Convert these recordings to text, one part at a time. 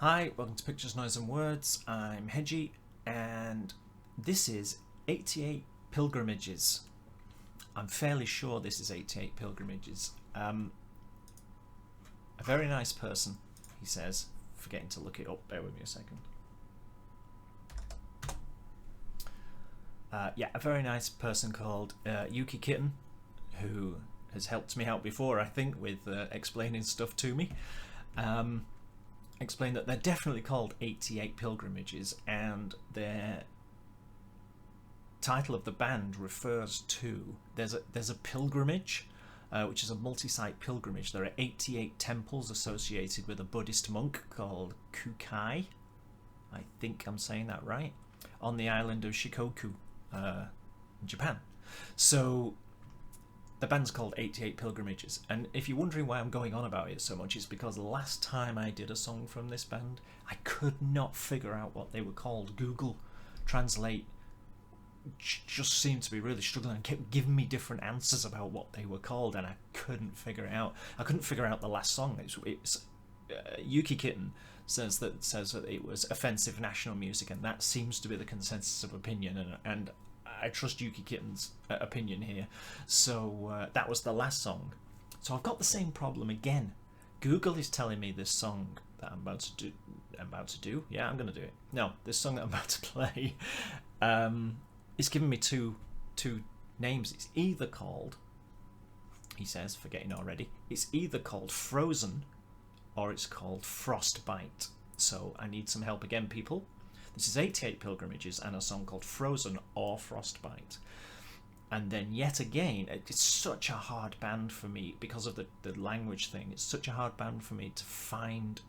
Hi, welcome to Pictures, Noise and Words. I'm Hedgy, and this is 88 Pilgrimages. I'm fairly sure this is 88 Pilgrimages. A very nice person, he says, forgetting to look it up, bear with me a second. A very nice person called Yuki Kitten, who has helped me out before, I think, with explaining stuff to me. Explain that they're definitely called 88 Pilgrimages, and their title of the band refers to there's a pilgrimage, which is a multi-site pilgrimage. There are 88 temples associated with a Buddhist monk called Kukai, I think I'm saying that right, on the island of Shikoku, in Japan. So the band's called 88 Pilgrimages, and if you're wondering why I'm going on about it so much, it's because last time I did a song from this band, I could not figure out what they were called. Google Translate just seemed to be really struggling and kept giving me different answers about what they were called, and I couldn't figure it out. I couldn't figure out the last song. It's Yuki Kitten says that it was offensive national music, and that seems to be the consensus of opinion, and I trust Yuki Kitten's opinion here. So that was the last song. So I've got the same problem again. Google is telling me this song that I'm about to do. Yeah, I'm going to do it. No, this song that I'm about to play is giving me two names. It's either called, he says, forgetting already, it's either called Frozen or it's called Frostbite. So I need some help again, people. This is 88 Pilgrimages and a song called Frozen or Frostbite. And then yet again, it's such a hard band for me because of the language thing. It's such a hard band for me to find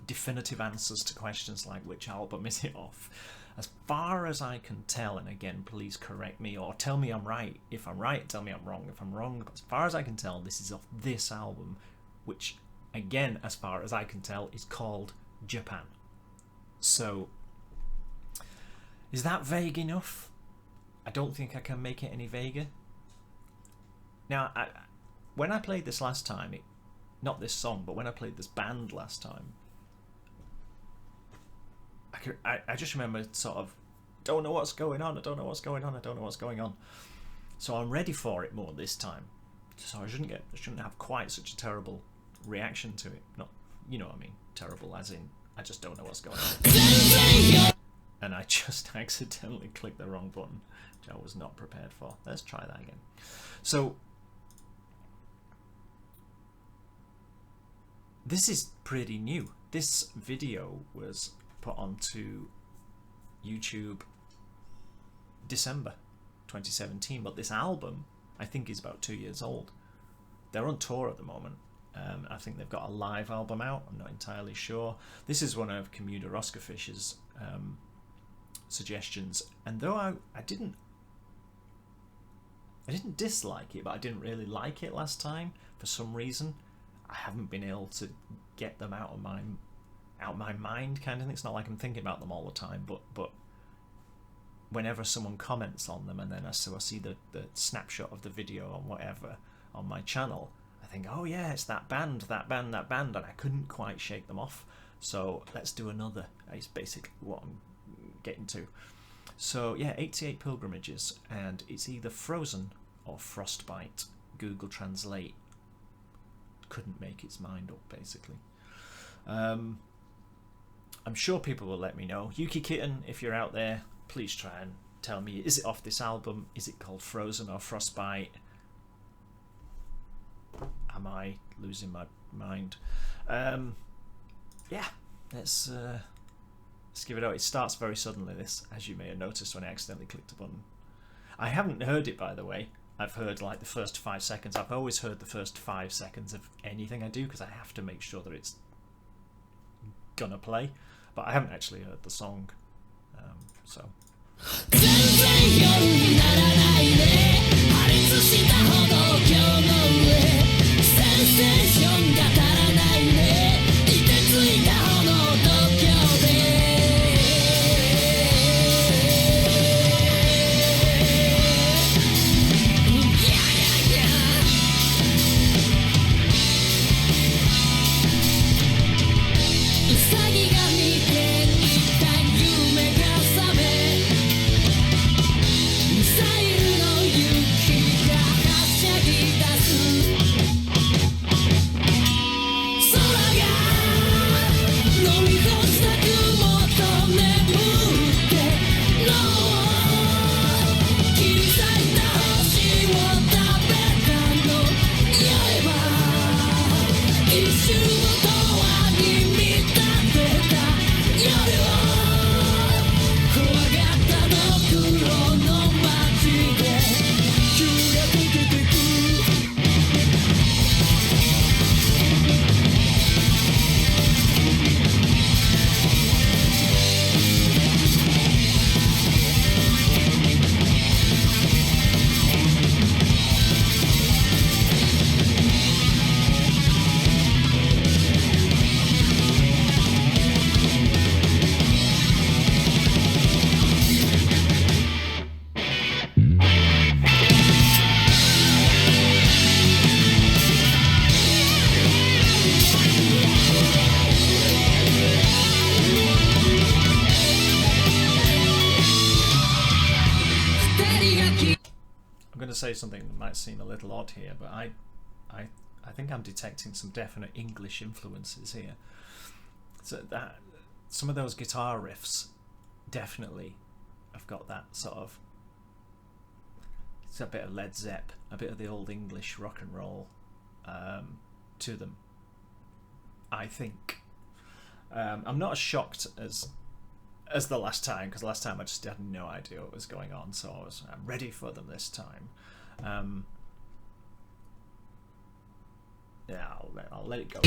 definitive answers to questions like which album is it off. As far as I can tell, and again, please correct me or tell me I'm right. If I'm right, tell me I'm wrong. If I'm wrong, but as far as I can tell, this is off this album, which again, as far as I can tell, is called Japan. So is that vague enough? I don't think I can make it any vaguer. Now, when I played this last time, not this song, but when I played this band last time, I just remember sort of, don't know what's going on, I don't know what's going on, I don't know what's going on. So I'm ready for it more this time. So I shouldn't have quite such a terrible reaction to it. Not, you know what I mean, terrible as in, I just don't know what's going on. And I just accidentally clicked the wrong button, which I was not prepared for. Let's try that again. So this is pretty new. This video was put onto YouTube December 2017, but this album I think is about 2 years old. They're on tour at the moment. I think they've got a live album out. I'm not entirely sure. This is one of Commuter Oscarfish's suggestions, and though I didn't dislike it, but I didn't really like it last time for some reason. I haven't been able to get them out of my mind, kind of thing. It's not like I'm thinking about them all the time, but whenever someone comments on them, and then I see the snapshot of the video or whatever on my channel, I think, oh yeah, it's that band, and I couldn't quite shake them off. So let's do another. Is basically what I'm getting to. So yeah, 88 Pilgrimages, and it's either Frozen or Frostbite. Google Translate couldn't make its mind up, basically. I'm sure people will let me know. Yuki Kitten, if you're out there, please try and tell me, is it off this album? Is it called Frozen or Frostbite? Am I losing my mind? Yeah, let's give it out. It starts very suddenly, this, as you may have noticed when I accidentally clicked a button. I haven't heard it, by the way. I've heard like the first 5 seconds. I've always heard the first 5 seconds of anything I do because I have to make sure that it's gonna play. But I haven't actually heard the song, so. Usagi ga Say something that might seem a little odd here, but I think I'm detecting some definite English influences here. So that some of those guitar riffs definitely have got that sort of, it's a bit of Led Zepp, a bit of the old English rock and roll to them, I think. I'm not as shocked as the last time, because last time I just had no idea what was going on, so I'm ready for them this time. Yeah, I'll let it go.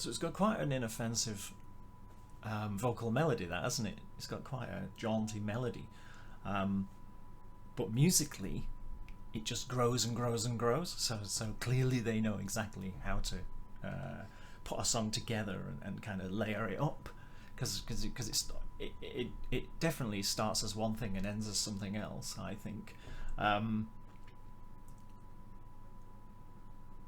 So it's got quite an inoffensive vocal melody, that, hasn't it? It's got quite a jaunty melody. But musically, it just grows and grows and grows. So clearly they know exactly how to put a song together and kind of layer it up, because it definitely starts as one thing and ends as something else, I think.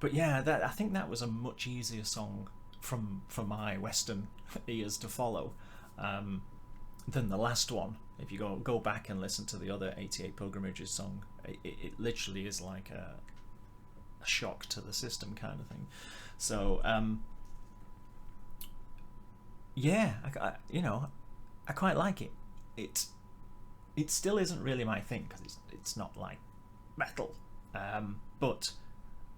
but yeah, I think that was a much easier song for my Western ears to follow than the last one. If you go back and listen to the other 88 Pilgrimages song, it literally is like a shock to the system kind of thing. So yeah, I quite like it. It still isn't really my thing because it's not like metal, but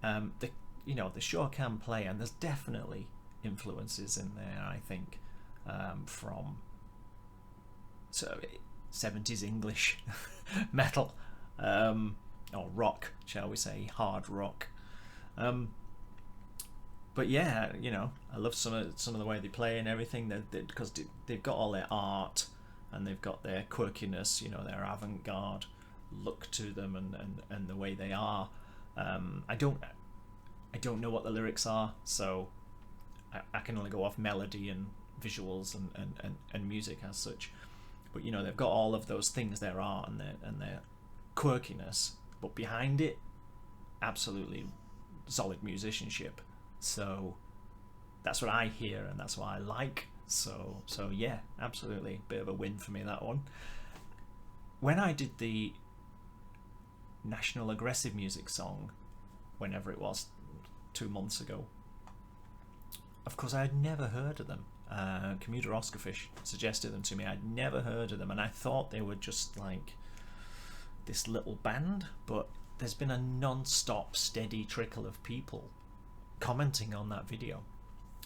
they sure can play, and there's definitely influences in there, I think, from 70s English metal, or rock, shall we say, hard rock. But yeah, I love some of the way they play and everything, because they've got all their art and they've got their quirkiness, their avant-garde look to them, and the way they are. I don't know what the lyrics are, so I can only go off melody and visuals and music as such. But they've got all of those things, their art and their quirkiness, but behind it, absolutely solid musicianship. So that's what I hear, and that's what I like. So yeah, absolutely, bit of a win for me, that one. When I did the National Aggressive Music song, whenever it was, 2 months ago, of course I had never heard of them. Commuter Oscarfish suggested them to me. I'd never heard of them, and I thought they were just like this little band, but there's been a non-stop steady trickle of people commenting on that video,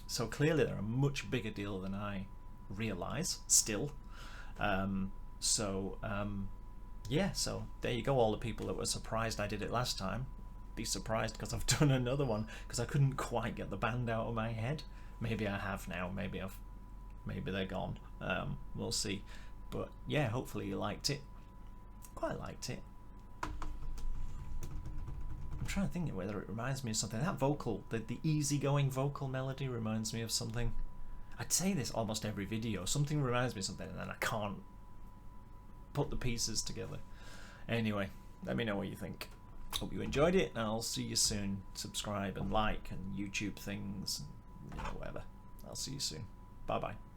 so clearly they're a much bigger deal than I realise still. Yeah, so there you go, all the people that were surprised I did it last time. Be surprised because I've done another one, because I couldn't quite get the band out of my head. Maybe I have now, maybe they're gone. We'll see. But yeah, hopefully you liked it. Quite liked it. I'm trying to think whether it reminds me of something. That vocal, the easygoing vocal melody reminds me of something. I'd say this almost every video. Something reminds me of something, and then I can't put the pieces together. Anyway, let me know what you think. Hope you enjoyed it, and I'll see you soon. Subscribe and like and YouTube things, and whatever. I'll see you soon. Bye bye.